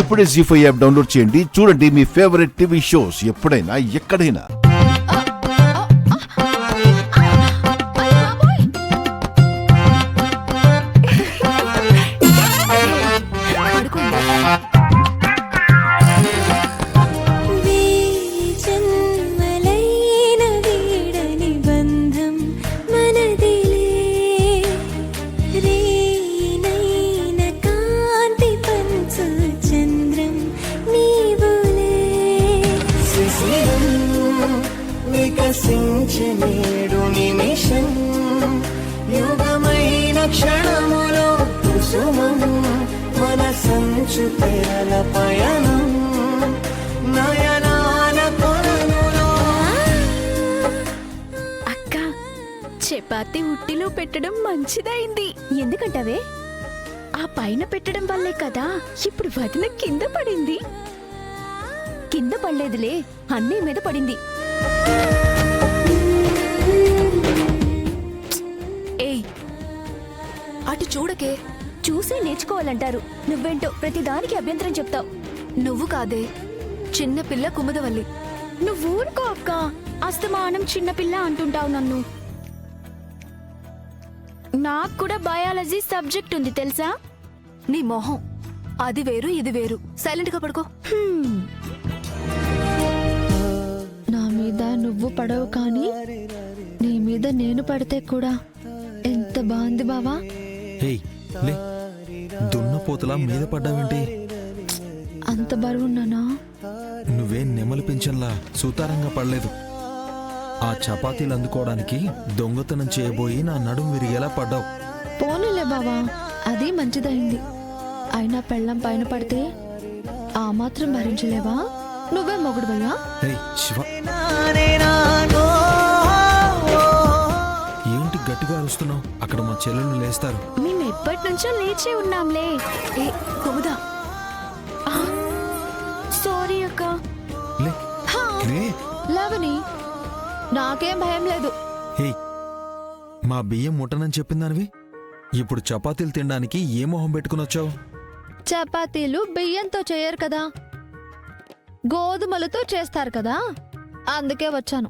ఇప్పుడే జీ5 app download చేయండి. చూడండి మీ ఫేవరెట్ టీవీ షోస్ ఎప్పుడైనా ఎక్కడైనా. నేడు నిమిషం యుగమైన క్షణములో కుసుమం మన సంచు తెరల పయనం నయనాల కొననులో. అక్క, చపాతి ఉట్టిలో పెట్టడం మంచిదైంది. ఎందుకంటావే? ఆ పైన పెట్టడం వల్లే కదా ఇప్పుడు వదిన కింద పడింది. కింద పడలేదులే, అన్నీ మీద పడింది. ఏయ్, అటు చూడకే. చూసే నేర్చుకోవాలంటారు. నువ్వేంటో ప్రతిదానికి అభ్యంతరం చెప్తావు. నువ్వు కాదే, చిన్నపిల్ల కుముదవల్లి. నువ్వు ఊరుకో అక్క. అస్తమానం చిన్నపిల్ల అంటుంటావు నన్ను. నాకు కూడా బయాలజీ సబ్జెక్ట్ ఉంది తెలుసా? నీ మొహం, అది వేరు ఇది వేరు. సైలెంట్ గా పడుకో. నా మీద నువ్వు పడవు కానీ నీ మీద నేను పడితే కూడా ఎంత బాగుంది బావా. దున్నపోతులా మీద పడ్డావేంటి? అంత బరువున్నానా? నువ్వేం నెమలి పింఛన్లా సుతారంగా పడలేదు. ఆ చపాతీలు అందుకోవడానికి దొంగతనం చేయబోయి నా నడుం విరిగేలా పడ్డావు. పోనీలే బావా, అది మంచిదైంది. అయినా పెళ్ళం పైన పడితే ఆ మాత్రం భరించలేవా? నువ్వే మొగుడు భయ్యా. శివ, ఏంటి గట్టిగా అరుస్తున్నావు? అక్కడ మా చెల్లెళ్ళు లేస్తారు. మేము ఎప్పటి నుంచో లేచే ఉన్నాంలే. ఏ కుముదా, సారీ అక్క. లేవని, నాకేం భయం లేదు. మా బియ్యం ముట్టనని చెప్పిందానివి ఇప్పుడు చపాతీలు తినడానికి ఏ మొహం పెట్టుకుని వచ్చావు? చపాతీలు బియ్యంతో చేయరు కదా, గోధుమలతో చేస్తారు కదా, అందుకే వచ్చాను.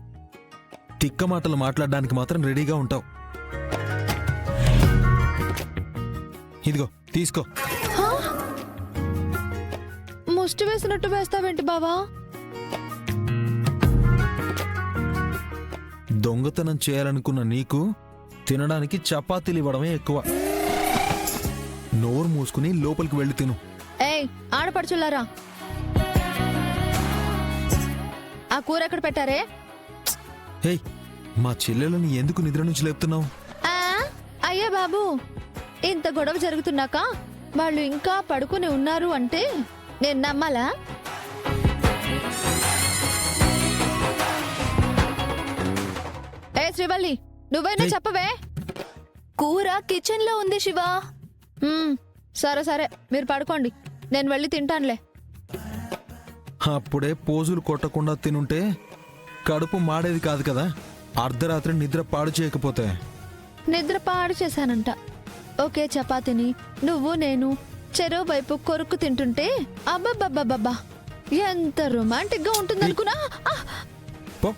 తిక్క మాటలు మాట్లాడడానికి మాత్రం రెడీగా ఉంటావు. ఇదిగో తీసుకో. ముష్టి వేసినట్టు వేస్తావేంటి బావా? దొంగతనం చేయాలనుకున్న నీకు తినడానికి చపాతీలు ఇవ్వడమే ఎక్కువ. నోరు మూసుకుని లోపలికి వెళ్ళి తిను. ఏయ్ ఆడపడుచులారా, ఆ కూర ఎక్కడ పెట్టారే? మా చెల్లెలని ఎందుకు నిద్ర నుంచి లేపుతున్నావు? అయ్యా బాబు, ఇంత గొడవ జరుగుతున్నాక వాళ్ళు ఇంకా పడుకుని ఉన్నారు అంటే నేను నమ్మాలా? ఏ శ్రీవల్లి, నువ్వైనా చెప్పవే. కూర కిచెన్ లో ఉంది శివ. సరే సరే, మీరు పడుకోండి, నేను వెళ్ళి తింటానులే. అప్పుడే పోజులు కొట్టకుండా తినుంటే కడుపు మాడేది కాదు కదా. అర్ధరాత్రి నిద్ర పాడు చేయకపోతే. నిద్ర పాడు చేశానంట. ఒకే చపాతీని నువ్వు నేను చెరో వైపు కొరుకు తింటుంటే అబ్బబ్బబ్బబ్బా ఎంత రొమాంటిక్ గా ఉంటుందనుకున్నా. పో.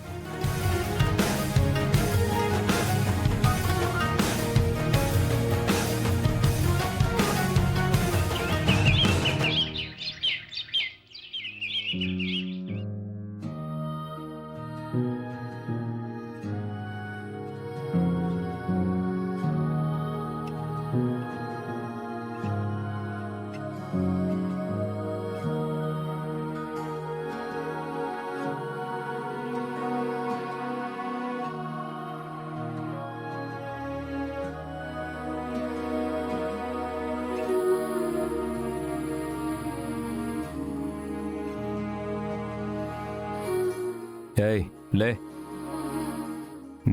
ఏయ్ లే,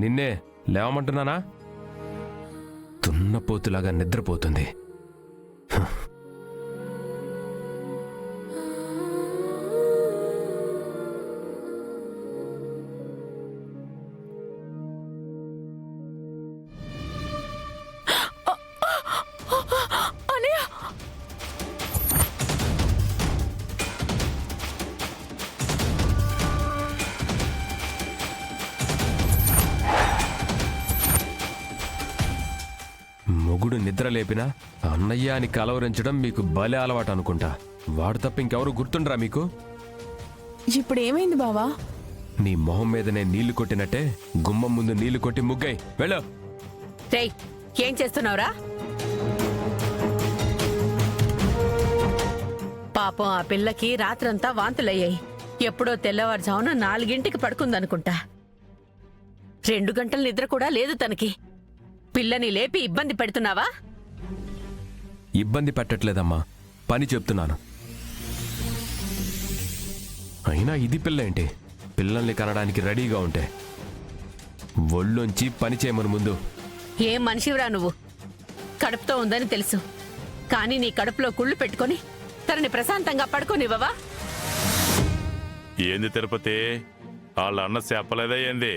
నిన్నే లేవమంటున్నానా? దున్నపోతులాగా నిద్రపోతుంది. ఎప్పుడు నిద్ర లేపినా అన్నయ్య అని కలవరించడం మీకు భలే అలవాటు అనుకుంటా. వాడు తప్ప ఇంకెవరు గుర్తుండరా మీకు? ఇప్పుడు ఏమైంది బావా? నీ మొహం మీదనే నీళ్లు కొట్టినట్టే గుమ్మం ముందు నీళ్లు కొట్టి ముగ్గై వెళ్ళు. రేయ్, ఏం చేస్తున్నావురా? పాపం ఆ పిల్లకి రాత్రంతా వాంతులయ్యాయి. ఎప్పుడో తెల్లవారుజామున 4 పడుకుందనుకుంటా. 2 గంటల నిద్ర కూడా లేదు తనకి. పిల్లని లేపి ఇబ్బంది పెడుతున్నావా? ఇబ్బంది పెట్టట్లేదమ్మా, పని చెప్తున్నాను. అయినా ఇది పిల్ల ఏంటి? పిల్లల్ని కనడానికి రెడీగా ఉంటే ఒళ్ళొంచి పని చేయమని ముందు. ఏం మనిషివిరా నువ్వు? కడుపుతో ఉందని తెలుసు, కానీ నీ కడుపులో కుళ్ళు పెట్టుకొని తనని ప్రశాంతంగా పడుకోనివ్వవా? ఏంది తిరుపతి, వాళ్ళ అన్న చెప్పలేదా ఏంది?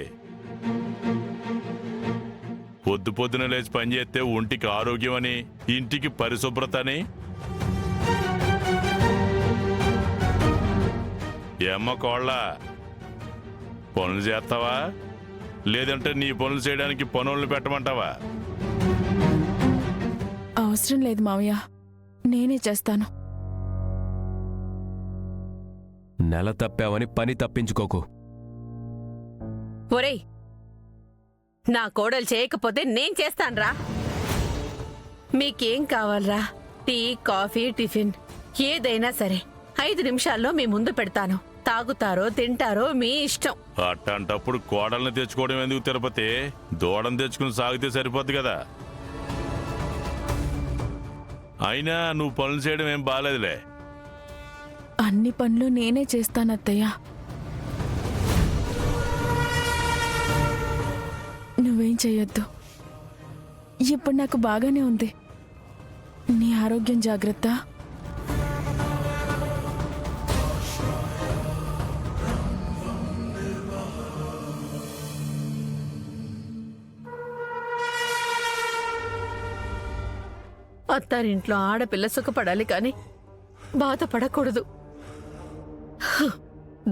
పొద్దు పొద్దున లేచి పని చేస్తే ఒంటికి ఆరోగ్యం అని, ఇంటికి పరిశుభ్రత అని. ఏమ్మ కోళ్ళ, పనులు చేస్తావా లేదంటే నీ పనులు చేయడానికి పనులను పెట్టమంటావా? అవసరం లేదు మావయ్య, నేనే చేస్తాను. నెల తప్పావని పని తప్పించుకోకు. ఒరేయ్, నా కోడలు చేయకపోతే నేను చేస్తాన్రా. మీకేం కావాలరా? టీ, కాఫీ, టిఫిన్ ఏదైనా సరే 5 నిమిషాల్లో మీ ముందు పెడతాను. తాగుతారో తింటారో మీ ఇష్టం. అట్టంటప్పుడు కోడల్ని తెచ్చుకోవడం ఎందుకు తిరుపతి? దూడను తెచ్చుకుని సాగితే సరిపోద్ది కదా. అయినా నువ్వు పనులు చేయడం ఏం బాలేదులే. అన్ని పనులు నేనే చేస్తాను అత్తయ్య. నువ్వేం చెయ్యొద్దు. ఇప్పుడు నాకు బాగానే ఉంది. నీ ఆరోగ్యం జాగ్రత్త. అత్తారింట్లో ఆడపిల్ల సుఖపడాలి కాని బాధపడకూడదు.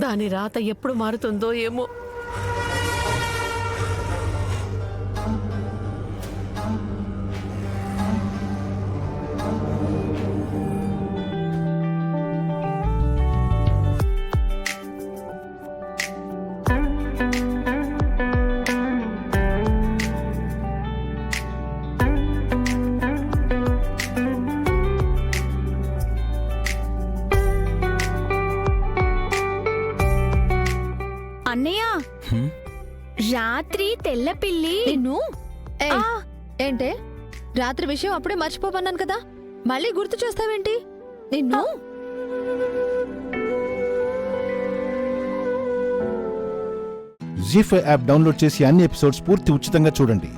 దాని రాత ఎప్పుడు మారుతుందో ఏమో. అన్నయ్య, రాత్రి తెల్ల పిల్లి నిన్ను ఏయ్, ఏంటే రాత్రి విషయం అప్పుడే మర్చిపోమన్నాను కదా, మళ్ళీ గుర్తు చేస్తావేంటి? నిన్ను జీ5 యాప్ డౌన్లోడ్ చేసి అన్ని ఎపిసోడ్స్ పూర్తి ఉచితంగా చూడండి.